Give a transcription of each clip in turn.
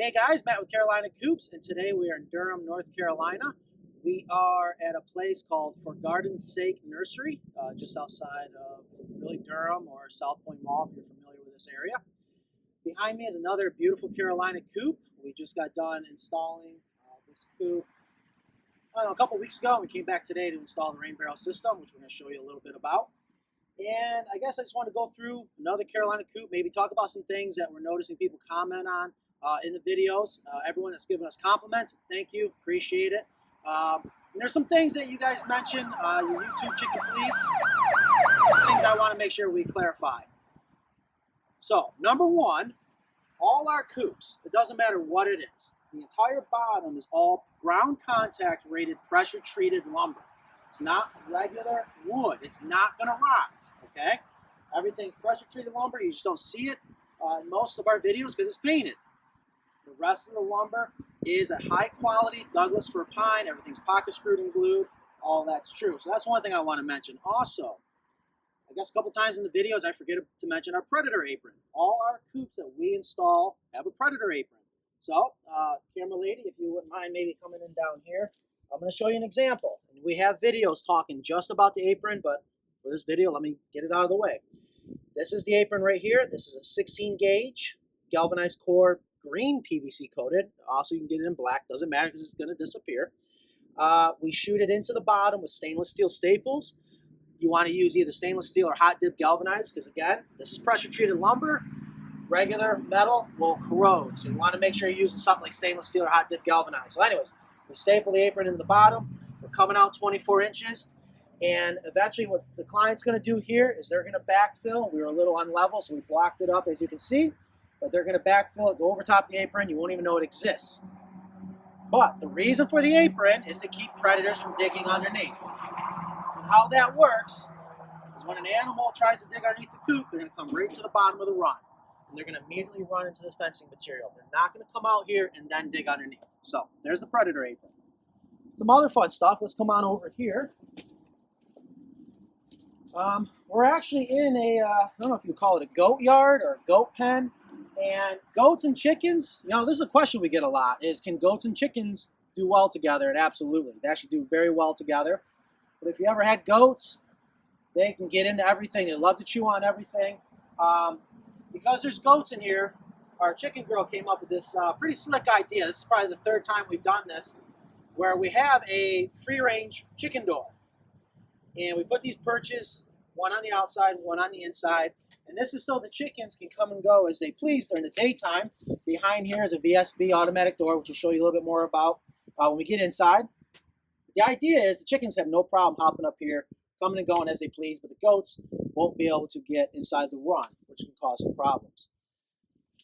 Hey guys, Matt with Carolina Coops, and today we are in Durham, North Carolina. We are at a place called For Garden's Sake Nursery, just outside of really Durham or South Point Mall if you're familiar with this area. Behind me is another beautiful Carolina Coop. We just got done installing this coop a couple weeks ago. We came back today to install the rain barrel system, which we're going to show you a little bit about. And I guess I just want to go through another Carolina Coop, maybe talk about some things that we're noticing people comment on in the videos. Everyone that's given us compliments, thank you, appreciate it. And there's some things that you guys mentioned, your YouTube chicken please, things I want to make sure we clarify. So, number one, all our coops, it doesn't matter what it is, the entire bottom is all ground contact rated pressure treated lumber. It's not regular wood. It's not going to rot, okay? Everything's pressure treated lumber. You just don't see it in most of our videos because it's painted. The rest of the lumber is a high quality Douglas fir pine. Everything's pocket screwed and glued. All that's true. So that's one thing I want to mention. Also, I guess a couple times in the videos I forget to mention our predator apron. All our coops that we install have a predator apron. So, camera lady, if you wouldn't mind maybe coming in down here, I'm going to show you an example. And we have videos talking just about the apron, but for this video, let me get it out of the way. This is the apron right here. This is a 16 gauge galvanized core, green PVC coated. Also, you can get it in black. Doesn't matter because it's going to disappear. We shoot it into the bottom with stainless steel staples. You want to use either stainless steel or hot dip galvanized because, again, this is pressure treated lumber. Regular metal will corrode. So you want to make sure you're using something like stainless steel or hot dip galvanized. So anyways, we staple the apron into the bottom. We're coming out 24 inches. And eventually what the client's going to do here is they're going to backfill. We were a little unlevel, so we blocked it up, as you can see. But they're going to backfill it, go over top of the apron. You won't even know it exists. But the reason for the apron is to keep predators from digging underneath. And how that works is when an animal tries to dig underneath the coop, they're going to come right to the bottom of the run. And they're going to immediately run into this fencing material. They're not going to come out here and then dig underneath. So there's the predator apron. Some other fun stuff. Let's come on over here. We're actually in a, I don't know if you call it a goat yard or a goat pen. And goats and chickens, you know, this is a question we get a lot, is can goats and chickens do well together? And absolutely. They actually do very well together. But if you ever had goats, they can get into everything. They love to chew on everything. Because there's goats in here, our chicken girl came up with this pretty slick idea. This is probably the third time we've done this, where we have a free-range chicken door. And we put these perches, one on the outside, one on the inside. And this is so the chickens can come and go as they please during the daytime. Behind here is a VSB automatic door, which we'll show you a little bit more about when we get inside. The idea is the chickens have no problem hopping up here, coming and going as they please, but the goats won't be able to get inside the run, which can cause some problems.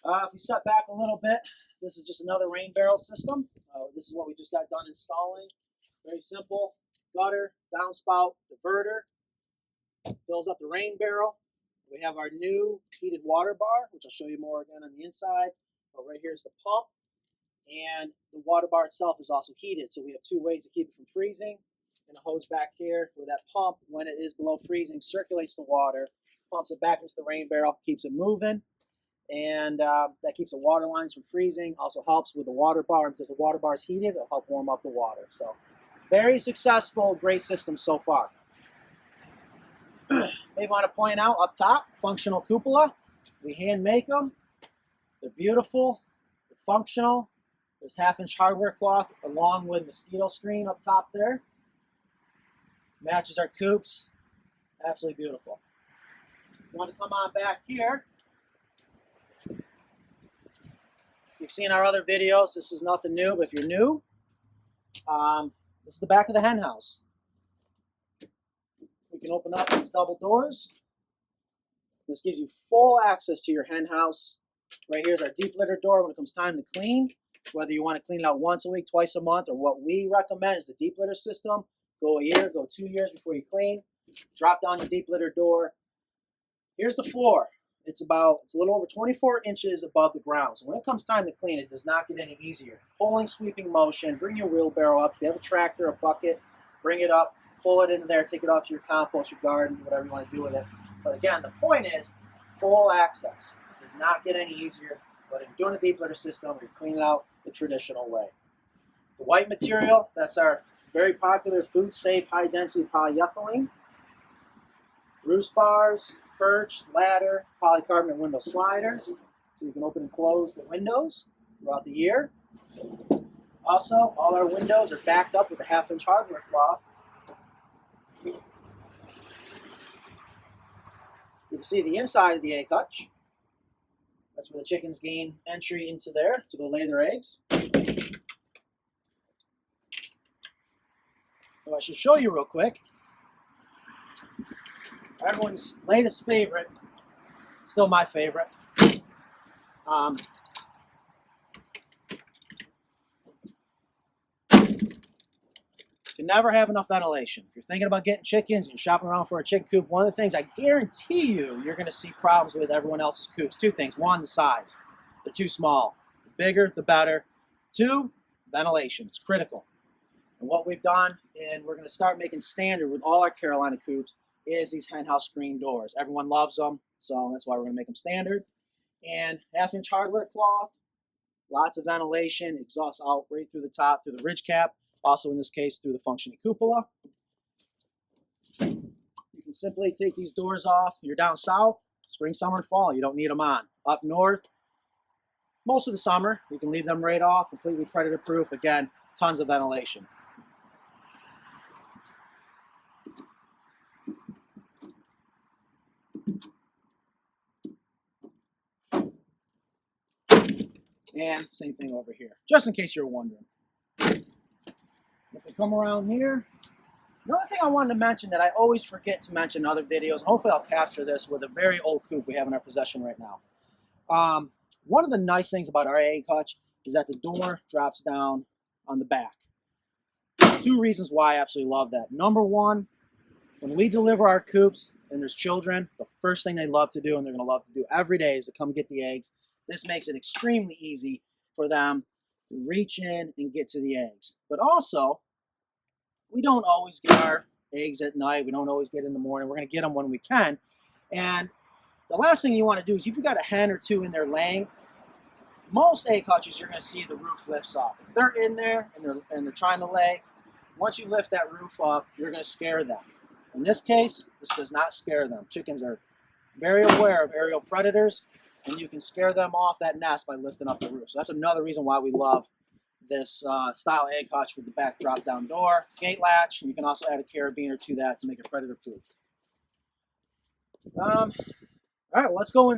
If we step back a little bit, this is just another rain barrel system. This is what we just got done installing. Very simple. Gutter, downspout, diverter. Fills up the rain barrel. We have our new heated water bar, which I'll show you more again on the inside. But right here is the pump. And the water bar itself is also heated. So we have two ways to keep it from freezing. And a hose back here where that pump, when it is below freezing, circulates the water, pumps it back into the rain barrel, keeps it moving. And that keeps the water lines from freezing. Also helps with the water bar. Because the water bar is heated, it'll help warm up the water. So very successful, great system so far. Maybe want to point out up top, functional cupola. We hand make them. They're beautiful. They're functional. There's 1/2-inch hardware cloth along with mosquito screen up top there. Matches our coops. Absolutely beautiful. Want to come on back here. If you've seen our other videos, this is nothing new, but if you're new, this is the back of the hen house. We can open up these double doors. This gives you full access to your hen house. Right here is our deep litter door when it comes time to clean. Whether you want to clean it out once a week, twice a month, or what we recommend is the deep litter system. Go a year, go 2 years before you clean. Drop down your deep litter door. Here's the floor. It's a little over 24 inches above the ground. So when it comes time to clean, it does not get any easier. Pulling, sweeping motion. Bring your wheelbarrow up. If you have a tractor, a bucket, bring it up. Pull it into there, take it off your compost, your garden, whatever you want to do with it. But again, the point is full access. It does not get any easier. whether you're doing a deep litter system or you're cleaning out the traditional way. The white material, that's our very popular food-safe, high-density polyethylene. Roost bars, perch, ladder, polycarbonate window sliders, so you can open and close the windows throughout the year. Also, all our windows are backed up with a 1/2-inch hardware cloth. You can see the inside of the egg hutch. That's where the chickens gain entry into there to go lay their eggs. So I should show you real quick. Everyone's latest favorite, still my favorite. You can never have enough ventilation. If you're thinking about getting chickens and you're shopping around for a chicken coop, one of the things I guarantee you're going to see problems with everyone else's coops. Two things. One, the size. They're too small. The bigger, the better. Two, ventilation. It's critical. And what we've done, and we're going to start making standard with all our Carolina coops, is these hen house screen doors. Everyone loves them, so that's why we're going to make them standard. And 1/2-inch hardware cloth, lots of ventilation, exhaust out right through the top, through the ridge cap, also in this case through the functioning cupola. You can simply take these doors off. You're down south, spring, summer, and fall, you don't need them on. Up north, most of the summer, you can leave them right off, completely predator proof. Again, tons of ventilation. And same thing over here, just in case you're wondering. If we come around here, another thing I wanted to mention that I always forget to mention in other videos, hopefully I'll capture this with a very old coop we have in our possession right now. One of the nice things about our egg hutch is that the door drops down on the back. Two reasons why I absolutely love that. Number one, when we deliver our coops and there's children, the first thing they love to do, and they're going to love to do every day, is to come get the eggs. This makes it extremely easy for them to reach in and get to the eggs. But also, we don't always get our eggs at night. We don't always get in the morning. We're going to get them when we can. And the last thing you want to do is, if you've got a hen or two in there laying, most egg hutches you're going to see the roof lifts up. If they're in there and they're trying to lay, once you lift that roof up, you're going to scare them. In this case, this does not scare them. Chickens are very aware of aerial predators, and you can scare them off that nest by lifting up the roof. So that's another reason why we love this style egg hutch with the back drop-down door, gate latch, and you can also add a carabiner to that to make it predator-proof. All right, well, let's go in.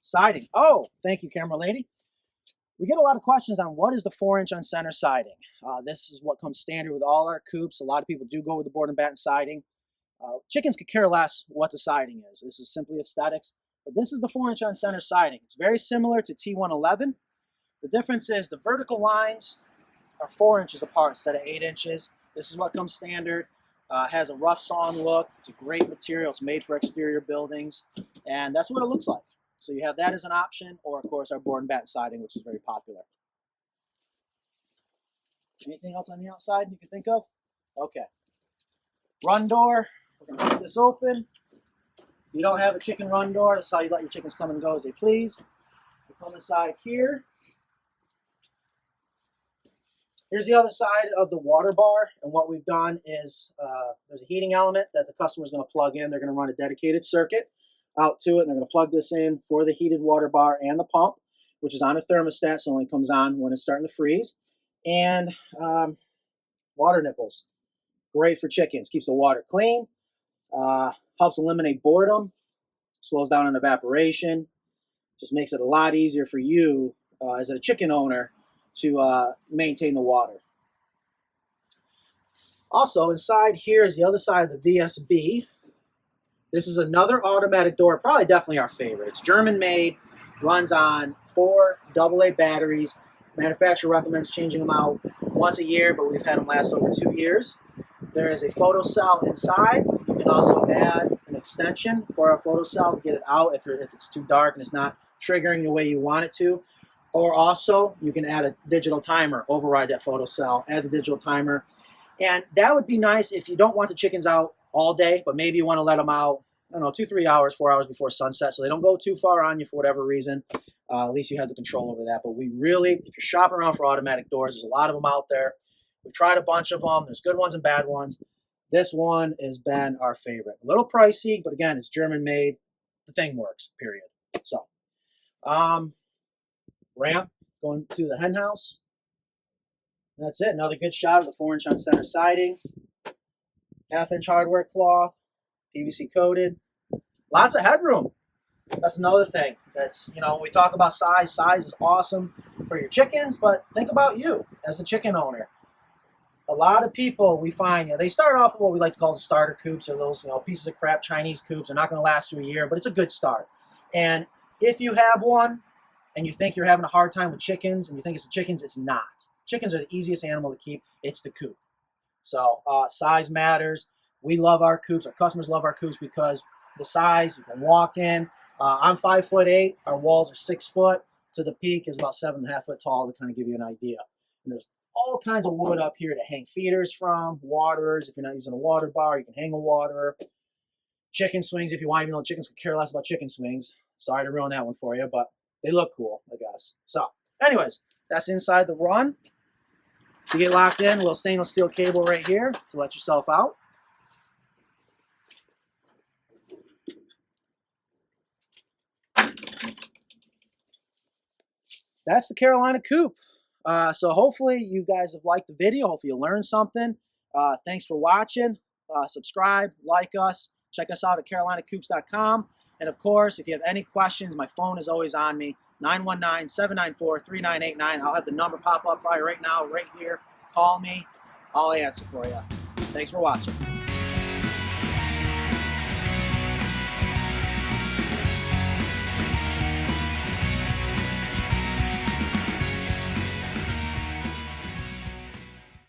Siding. Oh, thank you, camera lady. We get a lot of questions on what is the 4-inch on center siding. This is what comes standard with all our coops. A lot of people do go with the board and batten siding. Chickens could care less what the siding is. This is simply aesthetics. But this is the 4-inch on center siding. It's very similar to T111. The difference is the vertical lines are 4 inches apart instead of 8 inches. This is what comes standard. Has a rough sawn look. It's a great material. It's made for exterior buildings. And that's what it looks like. So you have that as an option, or of course our board and batten siding, which is very popular. Anything else on the outside you can think of? Okay. Run door. We're going to put this open. If you don't have a chicken run door, that's how you let your chickens come and go as they please. We come inside here. Here's the other side of the water bar, and what we've done is there's a heating element that the customer is going to plug in. They're going to run a dedicated circuit out to it, and they're going to plug this in for the heated water bar and the pump, which is on a thermostat, so it only comes on when it's starting to freeze. And water nipples, great for chickens, keeps the water clean, helps eliminate boredom, slows down on evaporation, just makes it a lot easier for you as a chicken owner to maintain the water. Also, inside here is the other side of the VSB. This is another automatic door, probably definitely our favorite. It's German made, runs on 4 AA batteries. Manufacturer recommends changing them out once a year, but we've had them last over 2 years. There is a photo cell inside. You can also add an extension for a photo cell to get it out if it's too dark and it's not triggering the way you want it to. Or also, you can add a digital timer, override that photo cell, add the digital timer. And that would be nice if you don't want the chickens out all day, but maybe you want to let them out don't know, 2-3 hours, 4 hours before sunset, so they don't go too far on you for whatever reason. At least you have the control over that. But we really, if you're shopping around for automatic doors, there's a lot of them out there. We've tried a bunch of them. There's good ones and bad ones. This one has been our favorite. A little pricey, but again, it's German made. The thing works, period. So, ramp going to the hen house. That's it. Another good shot of the 4-inch on center siding. 1/2-inch hardware cloth, PVC coated. Lots of headroom. That's another thing. That's, you know, when we talk about size, size is awesome for your chickens, but think about you as a chicken owner. A lot of people we find, you know, they start off with what we like to call the starter coops, or those, you know, pieces of crap Chinese coops. They're not going to last you a year, but it's a good start. And if you have one and you think you're having a hard time with chickens and you think it's the chickens, it's not. Chickens are the easiest animal to keep. It's the coop. So size matters. We love our coops. Our customers love our coops because the size, you can walk in. I'm 5'8". Our walls are 6 foot. To the peak is about 7.5 foot tall, to kind of give you an idea. And there's all kinds of wood up here to hang feeders from, waterers. If you're not using a water bar, you can hang a waterer. Chicken swings if you want, even though chickens could care less about chicken swings. Sorry to ruin that one for you, but they look cool, I guess. So anyways, that's inside the run. To get locked in, a little stainless steel cable right here to let yourself out. That's the Carolina Coop. So hopefully you guys have liked the video. Hopefully you learned something. Thanks for watching. Subscribe, like us. Check us out at carolinacoops.com. And of course, if you have any questions, my phone is always on me. 919-794-3989. I'll have the number pop up probably right now, right here. Call me. I'll answer for you. Thanks for watching.